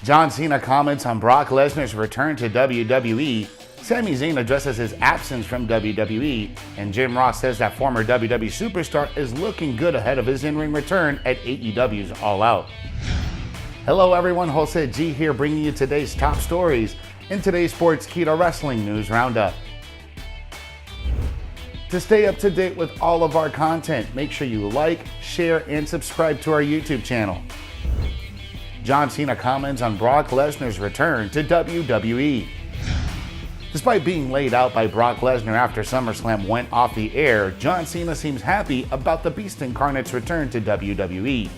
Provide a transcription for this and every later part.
John Cena comments on Brock Lesnar's return to WWE. Sami Zayn addresses his absence from WWE, and Jim Ross says that former WWE Superstar is looking good ahead of his in-ring return at AEW's All Out. Hello everyone, Jose G here bringing you today's top stories in today's Sportskeeda Wrestling News Roundup. To stay up to date with all of our content, make sure you like, share, and subscribe to our YouTube channel. John Cena comments on Brock Lesnar's return to WWE. Despite being laid out by Brock Lesnar after SummerSlam went off the air, John Cena seems happy about the Beast Incarnate's return to WWE.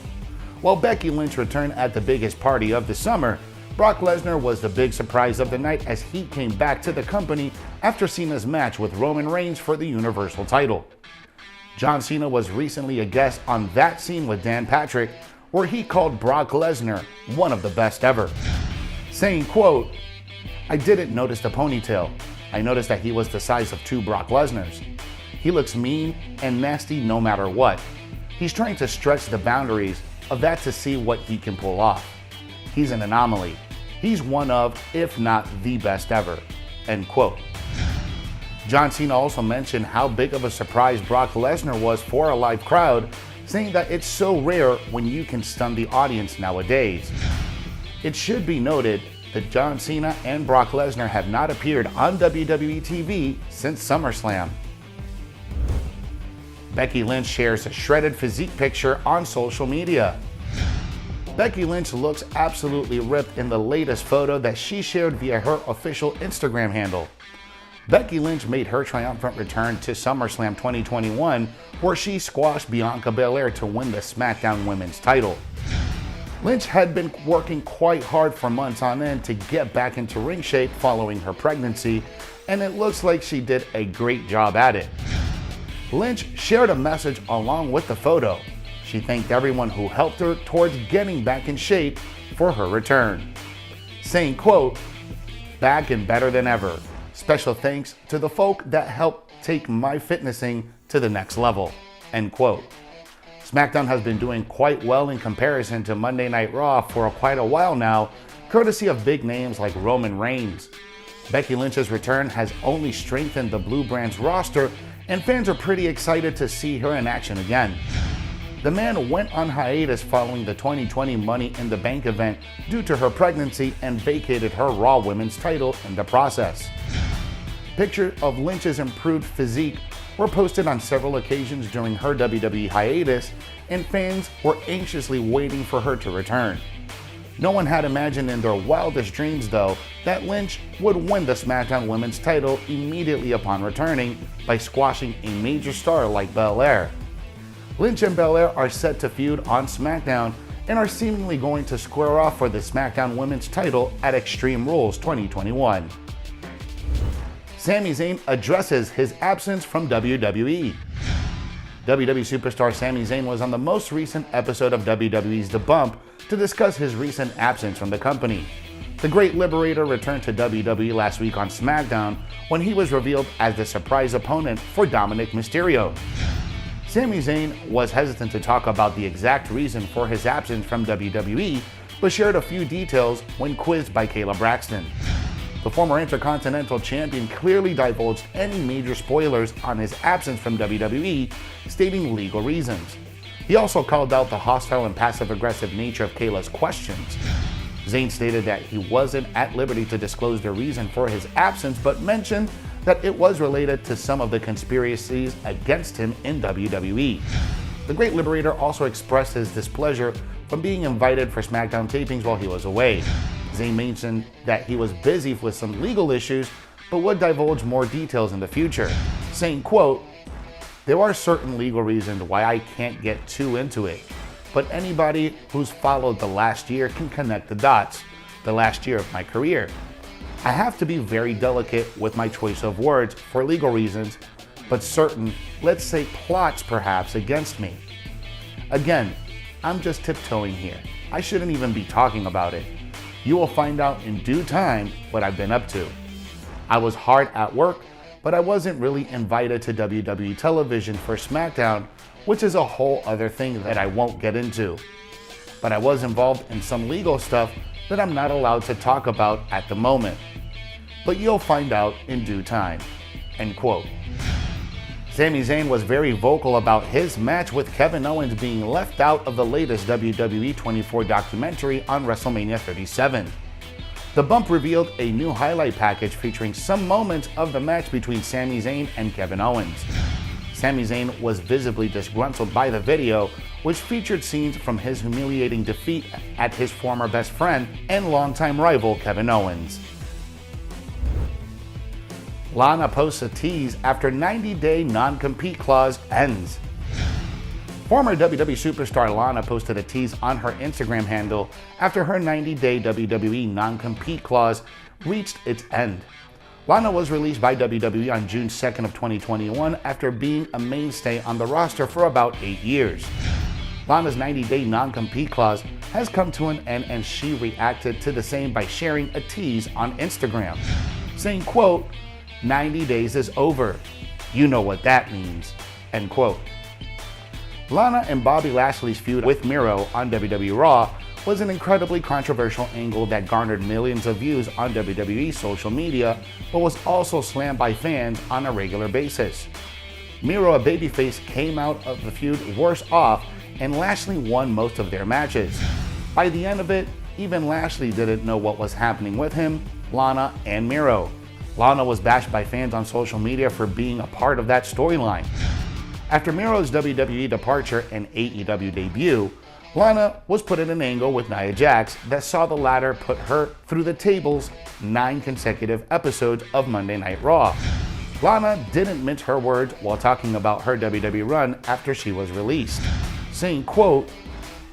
While Becky Lynch returned at the biggest party of the summer, Brock Lesnar was the big surprise of the night as he came back to the company after Cena's match with Roman Reigns for the Universal title. John Cena was recently a guest on That Scene with Dan Patrick, where he called Brock Lesnar one of the best ever, saying, quote, "I didn't notice the ponytail. I noticed that he was the size of two Brock Lesnars. He looks mean and nasty no matter what. He's trying to stretch the boundaries of that to see what he can pull off. He's an anomaly. He's one of, if not the best ever," end quote. John Cena also mentioned how big of a surprise Brock Lesnar was for a live crowd, saying that it's so rare when you can stun the audience nowadays. It should be noted that John Cena and Brock Lesnar have not appeared on WWE TV since SummerSlam. Becky Lynch shares a shredded physique picture on social media. Becky Lynch looks absolutely ripped in the latest photo that she shared via her official Instagram handle. Becky Lynch made her triumphant return to SummerSlam 2021, where she squashed Bianca Belair to win the SmackDown Women's title. Lynch had been working quite hard for months on end to get back into ring shape following her pregnancy, and it looks like she did a great job at it. Lynch shared a message along with the photo. She thanked everyone who helped her towards getting back in shape for her return, saying, quote, "Back and better than ever. Special thanks to the folk that helped take my fitnessing to the next level," end quote. SmackDown has been doing quite well in comparison to Monday Night Raw for quite a while now, courtesy of big names like Roman Reigns. Becky Lynch's return has only strengthened the Blue Brand's roster, and fans are pretty excited to see her in action again. The man went on hiatus following the 2020 Money in the Bank event due to her pregnancy and vacated her Raw Women's title in the process. Pictures of Lynch's improved physique were posted on several occasions during her WWE hiatus, and fans were anxiously waiting for her to return. No one had imagined in their wildest dreams, though, that Lynch would win the SmackDown Women's title immediately upon returning by squashing a major star like Belair. Lynch and Belair are set to feud on SmackDown and are seemingly going to square off for the SmackDown Women's title at Extreme Rules 2021. Sami Zayn addresses his absence from WWE. WWE Superstar Sami Zayn was on the most recent episode of WWE's The Bump to discuss his recent absence from the company. The Great Liberator returned to WWE last week on SmackDown when he was revealed as the surprise opponent for Dominic Mysterio. Sami Zayn was hesitant to talk about the exact reason for his absence from WWE, but shared a few details when quizzed by Kayla Braxton. The former Intercontinental Champion clearly divulged any major spoilers on his absence from WWE, stating legal reasons. He also called out the hostile and passive-aggressive nature of Kayla's questions. Zayn stated that he wasn't at liberty to disclose the reason for his absence, but mentioned that it was related to some of the conspiracies against him in WWE. The Great Liberator also expressed his displeasure from being invited for SmackDown tapings while he was away. Zayn mentioned that he was busy with some legal issues, but would divulge more details in the future, saying, quote, "There are certain legal reasons why I can't get too into it, but anybody who's followed the last year can connect the dots, the last year of my career. I have to be very delicate with my choice of words for legal reasons, but certain, let's say plots perhaps, against me. Again, I'm just tiptoeing here. I shouldn't even be talking about it. You will find out in due time what I've been up to. I was hard at work, but I wasn't really invited to WWE television for SmackDown, which is a whole other thing that I won't get into. but I was involved in some legal stuff that I'm not allowed to talk about at the moment. But you'll find out in due time." End quote. Sami Zayn was very vocal about his match with Kevin Owens being left out of the latest WWE 24 documentary on WrestleMania 37. The bump revealed a new highlight package featuring some moments of the match between Sami Zayn and Kevin Owens. Sami Zayn was visibly disgruntled by the video, which featured scenes from his humiliating defeat at his former best friend and longtime rival Kevin Owens. Lana posts a tease after 90-day non-compete clause ends. Former WWE Superstar Lana posted a tease on her Instagram handle after her 90-day WWE non-compete clause reached its end. Lana was released by WWE on June 2nd of 2021 after being a mainstay on the roster for about 8 years. Lana's 90-day non-compete clause has come to an end, and she reacted to the same by sharing a tease on Instagram, saying, quote, "90 days is over. You know what that means." End quote. Lana and Bobby Lashley's feud with Miro on WWE Raw was an incredibly controversial angle that garnered millions of views on WWE social media, but was also slammed by fans on a regular basis. Miro, a babyface, came out of the feud worse off, and Lashley won most of their matches. By the end of it, even Lashley didn't know what was happening with him, Lana, and Miro. Lana was bashed by fans on social media for being a part of that storyline. After Miro's WWE departure and AEW debut, Lana was put in an angle with Nia Jax that saw the latter put her through the tables 9 consecutive episodes of Monday Night Raw. Lana didn't mince her words while talking about her WWE run after she was released, saying, quote,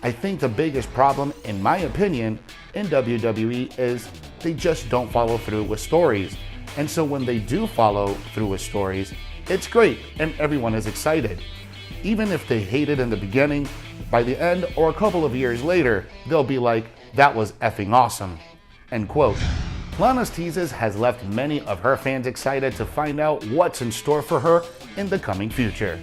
"I think the biggest problem, in my opinion, in WWE is they just don't follow through with stories. And so when they do follow through with stories, it's great and everyone is excited. Even if they hate it in the beginning, by the end or a couple of years later, they'll be like, that was effing awesome." End quote. Lana's teases has left many of her fans excited to find out what's in store for her in the coming future.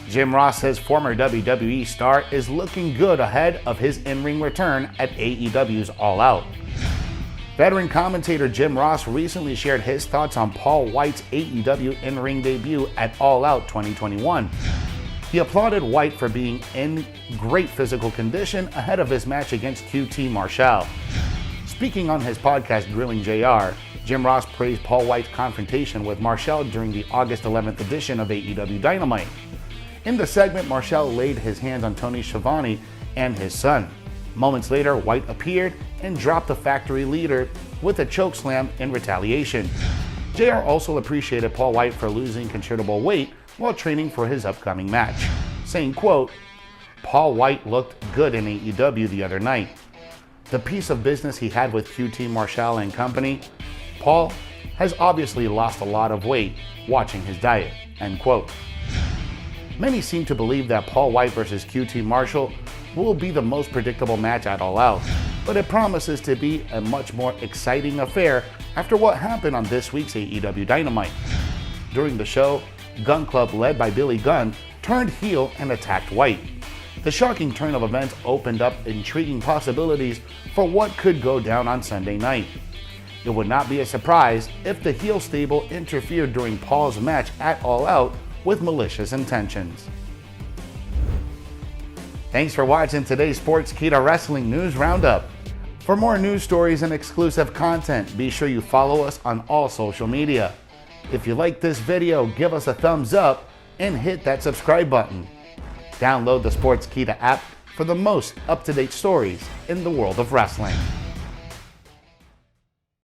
Jim Ross says former WWE star is looking good ahead of his in-ring return at AEW's All Out. Veteran commentator Jim Ross recently shared his thoughts on Paul White's AEW in-ring debut at All Out 2021. He applauded White for being in great physical condition ahead of his match against QT Marshall. Speaking on his podcast Grilling JR, Jim Ross praised Paul White's confrontation with Marshall during the August 11th edition of AEW Dynamite. In the segment, Marshall laid his hands on Tony Schiavone and his son. Moments later, White appeared and dropped the factory leader with a chokeslam in retaliation. JR also appreciated Paul White for losing considerable weight while training for his upcoming match, saying, quote, "Paul White looked good in AEW the other night. The piece of business he had with QT Marshall and company, Paul has obviously lost a lot of weight watching his diet." End quote. Many seem to believe that Paul White versus QT Marshall will be the most predictable match at All Out, but it promises to be a much more exciting affair after what happened on this week's AEW Dynamite. During the show, Gun Club, led by Billy Gunn, turned heel and attacked White. The shocking turn of events opened up intriguing possibilities for what could go down on Sunday night. It would not be a surprise if the heel stable interfered during Paul's match at All Out with malicious intentions. Thanks for watching today's Sportskeeda Wrestling News Roundup. For more news stories and exclusive content, be sure you follow us on all social media. If you like this video, give us a thumbs up and hit that subscribe button. Download the Sportskeeda app for the most up-to-date stories in the world of wrestling.